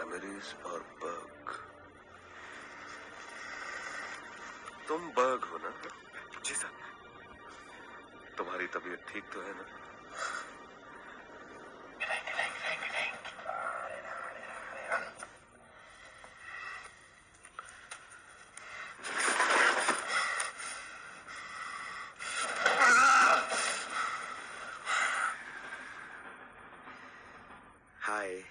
कैमरीज और बग। तुम बग हो ना? जी सर। तुम्हारी तबीयत ठीक तो है ना? हाय।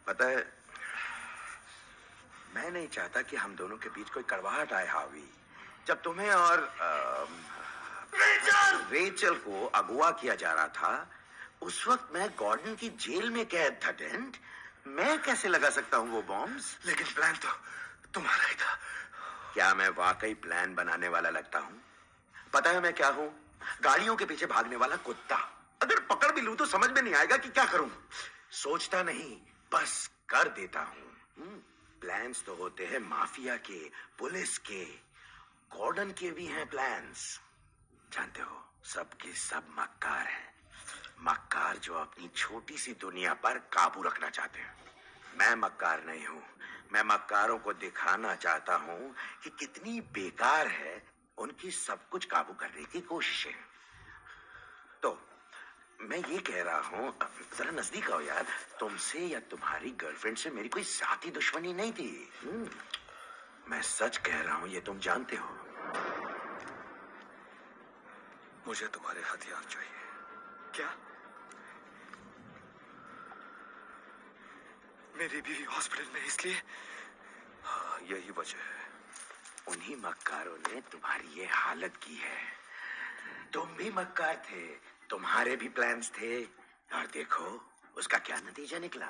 पता है, मैं नहीं चाहता कि हम दोनों के बीच कोई कड़वाहट आए हावी। जब तुम्हें और रेचल को अगवा किया जा रहा था, उस वक्त मैं गॉर्डन की जेल में कैद था। डेंट, मैं कैसे लगा सकता हूँ वो बॉम्ब्स? लेकिन प्लान तो तुम्हारा ही था। क्या मैं वाकई प्लान बनाने वाला लगता हूँ? पता है मैं क्या हूँ? गाड़ियों के पीछे भागने वाला कुत्ता। अगर पकड़ भी लूं तो समझ में नहीं आएगा कि क्या करूं। सोचता नहीं, बस कर देता हूं। प्लान्स तो होते हैं माफिया के, पुलिस के, गॉर्डन के भी हैं प्लान्स। जानते हो, सबके सब मक्कार हैं। मक्कार जो अपनी छोटी सी दुनिया पर काबू रखना चाहते हैं। मैं मक्कार नहीं हूं। मैं मक्कारों को दिखाना चाहता हूं कि कितनी बेकार है उनकी सब कुछ काबू करने की कोशिशें। तो मैं ये कह रहा हूं, जरा नजदीक आओ यार। तुमसे या तुम्हारी गर्लफ्रेंड से मेरी कोई जाती दुश्मनी नहीं थी। मैं सच कह रहा हूं, ये तुम जानते हो। मुझे तुम्हारे हथियार चाहिए। क्या? मेरी बीवी हॉस्पिटल में, इसलिए? हाँ, यही वजह है। उन्हीं मक्कारों ने तुम्हारी ये हालत की है। तुम भी मक्कार थे, तुम्हारे भी प्लान्स थे, और देखो उसका क्या नतीजा निकला।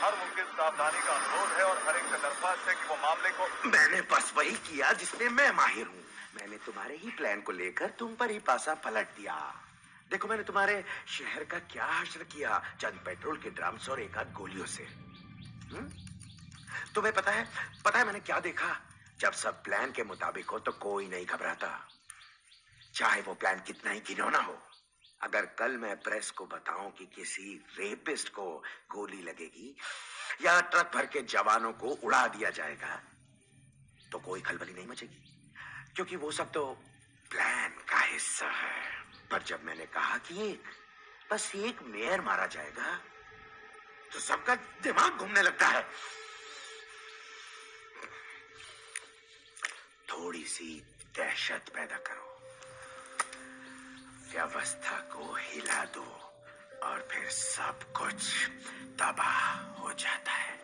हर मुमकिन सावधानी का अनुरोध है और हर एक से दरख्वास्त है कि वो मामले को। मैंने बस वही किया जिसमें मैं माहिर हूँ। मैंने तुम्हारे ही प्लान को लेकर तुम पर ही पासा पलट दिया। देखो, मैंने तुम्हारे शहर का क्या हश्र किया चंद पेट्रोल के ड्रम्स और एक आध गोलियों से। तुम्हें पता है मैंने क्या देखा? जब सब प्लान के मुताबिक हो तो कोई नहीं घबराता, चाहे वो प्लान कितना ही घिनौना हो। अगर कल मैं प्रेस को बताऊं कि किसी रेपिस्ट को गोली लगेगी या ट्रक भर के जवानों को उड़ा दिया जाएगा, तो कोई खलबली नहीं मचेगी, क्योंकि वो सब तो प्लान का हिस्सा है। पर जब मैंने कहा कि बस एक मेयर मारा जाएगा, तो सबका दिमाग घूमने लगता है। थोड़ी सी दहशत पैदा करो, व्यवस्था को हिला दो, और फिर सब कुछ तबाह हो जाता है।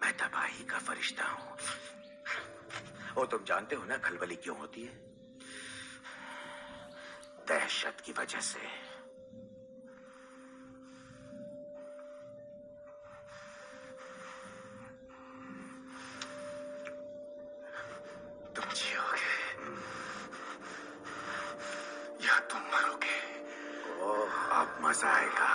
मैं तबाही का फरिश्ता हूं। वो तुम जानते हो ना खलबली क्यों होती है? दहशत की वजह से। तुम जियोगे या तुम मरोगे? ओह, अब मजा आएगा।